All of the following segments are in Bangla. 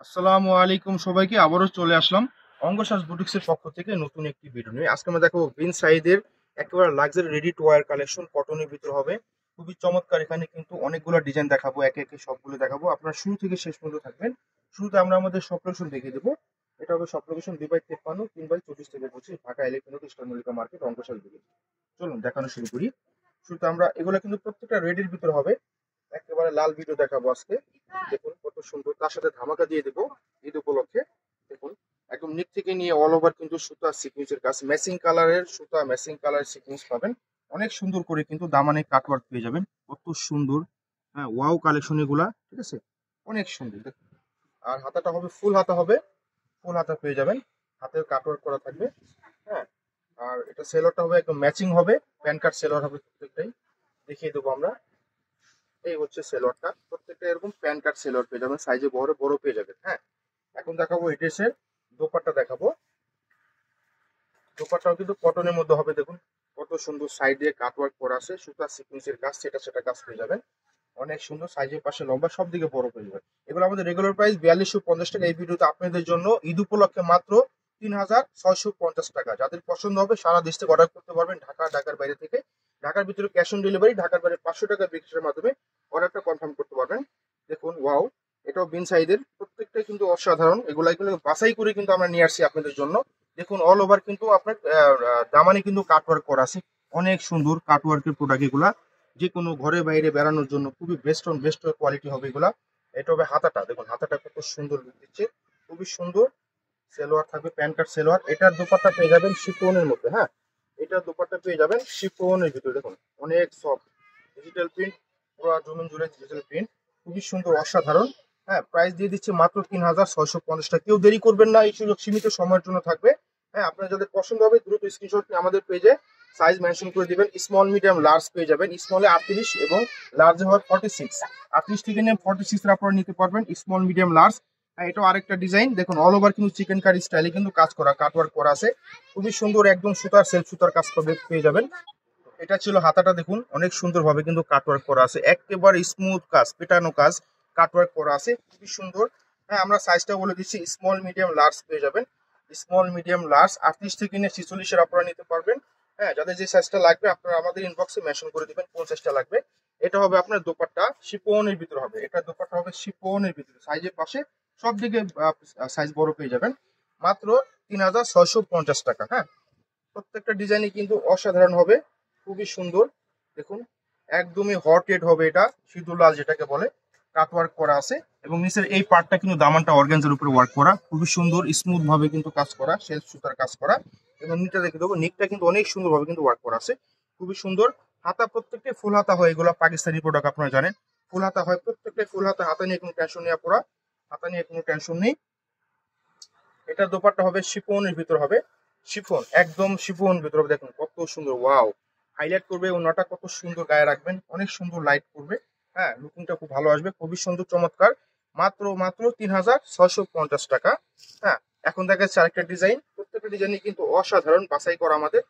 আসসালামু আলাইকুম সবাইকে, আবারও চলে আসলাম অঙ্গসাজ বুটিক্সের পক্ষ থেকে নতুন একটি ভিডিও নিয়ে। আজকে আমরা দেখাবো বিন সাইদের একেবারে luxury ready to wire collection, কটনের ভিতর হবে, খুবই চমৎকার। এখানে কিন্তু অনেকগুলো ডিজাইন দেখাবো, একে একে সবগুলো দেখাবো, আপনারা শুরু থেকে শেষ পর্যন্ত থাকবেন। শুরুতে আমরা আমাদের শপ লোকেশন দেখিয়ে দেবো। এটা হবে শপ লোকেশন 2/53 3/24 থেকে 25, Dhaka electronic store Mallika market, Angasaj boutiques. চলুন দেখানো শুরু করি। শুরুতে আমরা এগুলো কিন্তু প্রত্যেকটা রেডির ভিতর হবে, একেবারে লাল ভিডিও দেখাবো আজকে। দেখুন কত সুন্দর, তার সাথে ধামাকা দিয়ে দেবো ঈদ উপলক্ষে। দেখুন একদম নিচ থেকে নিয়ে অল ওভার কিন্তু সুতা সিকুয়েন্সের কাজ, ম্যাচিং কালারের সুতা, ম্যাচিং কালারের সিকুয়েন্স পাবেন। অনেক সুন্দর করে কিন্তু দামানে কাটওয়ার্ক পেয়ে যাবেন, কত সুন্দর। হ্যাঁ, ওয়াও কালেকশন এগুলা, ঠিক আছে, অনেক সুন্দর। দেখুন আর হাতাটা হবে ফুল হাতা হবে, ফুল হাতা পেয়ে যাবেন, হাতের কাটওয়ার্ক করা থাকবে। হ্যাঁ, আর এটা সেলোয়ারটা হবে একদম ম্যাচিং হবে, প্যান কার্ড সেলোয়ার হবে প্রত্যেকটাই, দেখিয়ে দেবো আমরা। এই হচ্ছে সেলোয়ারটা, প্রত্যেকটা এরকম প্যান কার্ড সেলোয়ার পেয়ে যাবেন, সাইজে বড় বড় পেয়ে যাবেন। হ্যাঁ, এখন দেখাবো এই ড্রেসের দোপাট্টা দেখাবো। দোপাট্টাও কিন্তু কটনের মধ্যে হবে, দেখুন কত সুন্দর, সাইডে কাটওয়ার্ক করা আছে, সুতা সিকুয়েন্সের কাজ, সেটা কাজ পেয়ে যাবেন। অনেক সুন্দর, সাইজের পাশে লম্বা, সব দিকে বড় পেয়ে যাবেন। এগুলো আমাদের রেগুলার প্রাইস 4250 টাকা। এই ভিডিওতে আপনাদের জন্য ঈদ উপলক্ষে মাত্র 3650 টাকা। যাদের পছন্দ হবে সারা দেশ থেকে অর্ডার করতে পারবেন, ঢাকার বাইরে থেকে। ঢাকার ভিতরে ক্যাশ অন ডেলিভারি, ঢাকার বাইরে 500 টাকা বিকাশের মাধ্যমে অর্ডারটা কনফার্ম করতে পারবেন। দেখুন ওয়াও, এটাও বিন সাইজের, প্রত্যেকটাই কিন্তু অসাধারণ। এগুলো বাছাই করে কিন্তু আমরা নিয়ে আসছি আপনাদের জন্য। দেখুন অল ওভার কিন্তু আপনার দামানে কিন্তু কাটওয়ার্ক করা আছে, অনেক সুন্দর কাটওয়ার্কের প্রোডাক্ট এগুলা। যে কোনো ঘরে বাইরে বেড়ানোর জন্য খুবই বেস্ট কোয়ালিটি হবে এগুলা। এটা হবে হাতাটা, দেখুন হাতাটা কত সুন্দর লুক দিচ্ছে, খুবই সুন্দর। সেলোয়ার থাকবে প্যান কার্ড সেলোয়ার, এটার দোপাট্টা পেয়ে যাবেন শিফনের মধ্যে। হ্যাঁ, এটার দোপাট্টা পেয়ে যাবেন শিফনের ভিতরে, দেখুন অনেক সফট ডিজিটাল প্রিন্ট, পুরো জমিন জুড়ে ডিজিটাল প্রিন্ট, খুবই সুন্দর, অসাধারণ। হ্যাঁ, প্রাইস দিয়ে দিচ্ছে মাত্র 3650 টাকা। কেউ দেরি করবেন না, এই সুযোগ সীমিত সময়ের জন্য থাকবে। হ্যাঁ, আপনার যাদের পছন্দ হবে দ্রুত স্ক্রিনশট নিয়ে আমাদের পেজে সাইজ মেনশন করে দিবেন। স্মল মিডিয়াম লার্জ পেয়ে যাবেন, স্মলে 38 এবং লার্জে হয় 46। 38 থেকে নিয়ে 46 এর আপনারা নিতে পারবেন, স্মল মিডিয়াম লার্জ। হ্যাঁ, এটাও আরেকটা ডিজাইন, দেখুন অল ওভার কিন্তু চিকেন কারি স্টাইলে কিন্তু কাজ করা, কাটওয়ার্ক করা আছে, খুবই সুন্দর, একদম সুতার সেলফ সুতার কাজ পেয়ে যাবেন। এটা ছিল হাতাটা, দেখুন অনেক সুন্দরভাবে কিন্তু কাটওয়ার্ক করা আছে, একেবারে স্মুথ কাজ, পেটানো কাজ, কাটওয়ার্ক করা আছে, খুবই সুন্দর। হ্যাঁ, আমরা সাইজটা বলে দিচ্ছি, স্মল মিডিয়াম লার্জ পেয়ে যাবেন। স্মল মিডিয়াম লার্জ 38 থেকে নিয়ে 46 এর আপনারা নিতে পারবেন। হ্যাঁ, যাদের যে সাইজটা লাগবে আপনারা আমাদের ইনবক্সে মেনশন করে দিবেন কোন সাইজটা লাগবে। এটা হবে আপনার দোপাট্টা, শিপনের ভিতরে হবে, এটা দোপাট্টা হবে শিপনের ভিতরে, সাইজের পাশে সব দিকে সাইজ বড় পেয়ে যাবেন, মাত্র 3650 টাকা। হ্যাঁ, প্রত্যেকটা ডিজাইনই কিন্তু অসাধারণ হবে, খুবই সুন্দর। দেখুন একদমই হট রেড হবে, এটা সিঁদুর লাল যেটাকে বলে, কাটওয়ার্ক করা আছে। এবং নিচের এই পার্টটা কিন্তু দামানটা অর্গানজার উপরে ওয়ার্ক করা, খুবই সুন্দর, স্মুথ ভাবে কিন্তু কাজ করা, সেলফ সুতার কাজ করা। এবং নিচটা দেখে দেবো, নিকটা কিন্তু অনেক সুন্দর ভাবে কিন্তু ওয়ার্ক করা আছে, খুবই সুন্দর। হাতা প্রত্যেকটাই ফুল হাতা হয়, এগুলো পাকিস্তানি প্রোডাক্ট আপনারা জানেন, ফুল হাতা হয়, প্রত্যেকটাই ফুল হাতা। হাতা নিয়ে কোনো টেনশন নেই পুরা, হাতা নিয়ে কোনো টেনশন নেই। এটা দোপাট্টা হবে শিফনের ভিতর হবে, শিফন, একদম শিফন ভিতর হবে, দেখুন কত সুন্দর, ওয়াও, হাইলাইট করবে, ওনাটা কত সুন্দর গায়ে রাখবেন, অনেক সুন্দর লাইট করবে। হ্যাঁ, লুকিংটা খুব ভালো আসবে, খুবই সুন্দর চমৎকার, মাত্র 3650 টাকা। হ্যাঁ, এখন দেখা যাচ্ছে আরেকটা ডিজাইন, প্রত্যেকটা ডিজাইনই কিন্তু অসাধারণ, বাছাই করা আমাদের।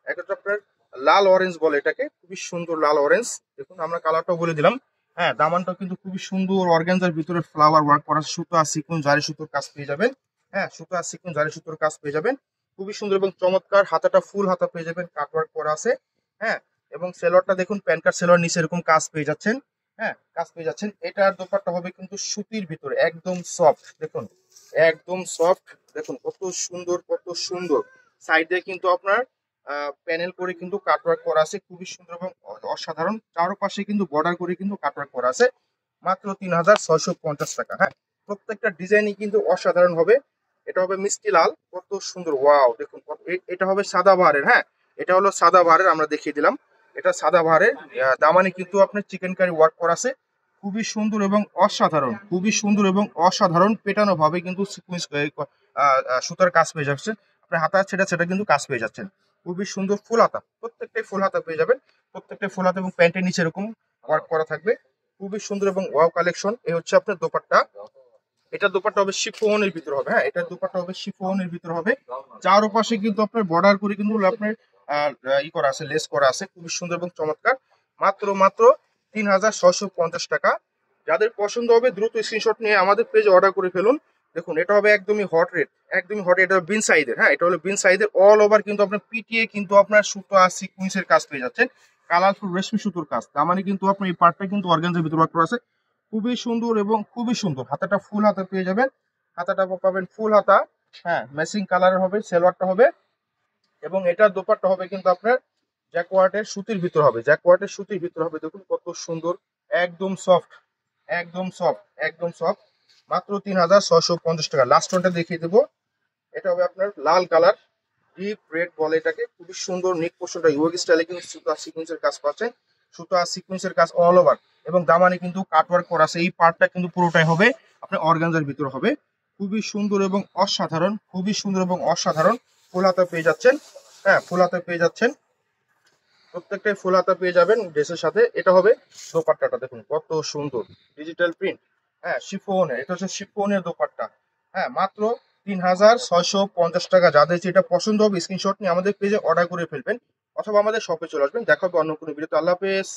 একটা আপনার লাল অরেঞ্জ বলে এটাকে, খুবই সুন্দর লাল অরেঞ্জ, দেখুন আমরা কালারটাও বলে দিলাম। হ্যাঁ, দামানটাও কিন্তু খুবই সুন্দর, অর্গানজার ভিতরে ফ্লাওয়ার ওয়ার্ক করা, সুতা সিকুন জারি সুতোর কাজ পেয়ে যাবেন। হ্যাঁ, সুতা সিকুন জারি সুতোর কাজ পেয়ে যাবেন, খুবই সুন্দর এবং চমৎকার। হাতাটা ফুল হাতা পেয়ে যাবেন, কাটওয়ার্ক করা আছে। হ্যাঁ, এবং সেলোয়ারটা দেখুন প্যান কার্ড সেলোয়ার, নিচে এরকম কাজ পেয়ে যাচ্ছেন। হ্যাঁ, কাজ পেয়ে যাচ্ছেন। এটার দোপাট্টা হবে কিন্তু সুতির ভিতরে, একদম সফট, দেখুন একদম সফট, দেখুন কত সুন্দর কত সুন্দর। সাইডে কিন্তু আপনার প্যানেল করে কিন্তু কাটওয়ার্ক করা আছে, খুবই সুন্দর এবং অসাধারণ। চারপাশে কিন্তু বর্ডার করে কিন্তু কাটওয়ার্ক করা আছে, মাত্র 3650 টাকা। হ্যাঁ, প্রত্যেকটা ডিজাইনই কিন্তু অসাধারণ হবে। এটা হবে মিষ্টি লাল, কত সুন্দর, ওয়াও, দেখুন এটা হবে সাদা বাহারের। হ্যাঁ, এটা হলো সাদা বাহারের, আমরা দেখিয়ে দিলাম, এটা সাদা বাহারের। দামানে কিন্তু আপনার চিকেন কারি ওয়ার্ক করা আছে, খুবই সুন্দর এবং অসাধারণ, খুবই সুন্দর এবং অসাধারণ, পেটানো ভাবে কিন্তু সিকুয়েন্স সুতার কাজ পেয়ে যাচ্ছেন। আপনার হাতা সেটা কিন্তু কাজ পেয়ে যাচ্ছেন, খুবই সুন্দর। ফুল হাতা, প্রত্যেকটাই ফুল হাতা পেয়ে যাবেন, প্রত্যেকটাই ফুল হাতা, এবং প্যান্টের নিচে এরকম ওয়ার্ক করা থাকবে, খুবই সুন্দর এবং ওয়াও কালেকশন। এই হচ্ছে আপনার দোপাট্টা, এটা দোপাট্টা হবে শিফনের ভিতর হবে। হ্যাঁ, এটা দোপাট্টা হবে শিফনের ভিতর হবে, চারপাশে কিন্তু আপনার বর্ডার করে কিন্তু আপনার ই করা আছে, লেস করা আছে, খুবই সুন্দর এবং চমৎকার। মাত্র 3650 টাকা। যাদের পছন্দ হবে দ্রুত স্ক্রিনশট নিয়ে আমাদের পেজে অর্ডার করে ফেলুন। দেখুন এটা হবে একদমই হট রেট, একদমই হট। এটা বিন সাইজের, হ্যাঁ এটা হলো বিন সাইজের। অল ওভার কিন্তু আপনার পিটিএ কিন্তু আপনার সুতো আর সিকুয়েন্সের কাজ পেয়ে যাচ্ছেন, কালারফুল রেশমি সুতোর কাজ। তার মানে কিন্তু আপনার এই পার্টটা কিন্তু অর্গানজার ভিতর ওয়ার্ক করা আছে, খুবই সুন্দর এবং খুবই সুন্দর। হাতাটা ফুল হাতা পেয়ে যাবেন, হাতাটা পাবেন ফুল হাতা, হ্যাঁ ম্যাচিং কালারের হবে, সেলোয়ারটা হবে। এবং এটার দোপাট্টা হবে কিন্তু আপনার জ্যাকওয়ার্ডের সুতির ভিতর হবে, জ্যাকওয়ার্ডের সুতির ভিতর হবে। দেখুন কত সুন্দর, একদম সফট, একদম সফট, একদম সফট। মাত্র 3650 টাকা। লাস্ট ওয়ানটা দেখিয়ে দেবো, এটা হবে আপনার লাল কালার, ডিপ রেড বলে এটাকে। খুবই সুন্দর নেক পোর্শনটা ইউএক স্টাইলে কিন্তু সুতো আর সিকুয়েন্সের কাজ পাচ্ছেন, সুতো আর সিকুয়েন্সের কাজ অল ওভার। এবং দামানে কিন্তু কাটওয়ার্ক করা আছে। এই পার্টটা কিন্তু পুরোটাই হবে আপনার অর্গানজার ভিতর হবে। খুবই সুন্দর এবং অসাধারণ, খুবই সুন্দর এবং অসাধারণ। ফুল হাতা পেয়ে যাচ্ছেন, হ্যাঁ ফুল হাতা পেয়ে যাচ্ছেন, প্রত্যেকটাই ফুল হাতা পেয়ে যাবেন ড্রেসের সাথে। এটা হবে দোপাট্টাটা, দেখুন কত সুন্দর ডিজিটাল প্রিন্ট, হ্যাঁ শিফনের, এটা হচ্ছে শিফনের দোপাট্টা। হ্যাঁ মাত্র 3650 টাকা। যাদের যেটা পছন্দ হবে স্ক্রিনশট নিয়ে আমাদের পেজে অর্ডার করে ফেলবেন, অথবা আমাদের শপে চলে আসবেন। দেখা হবে অন্য কোনো ভিডিওতে। আল্লাহ হাফেজ।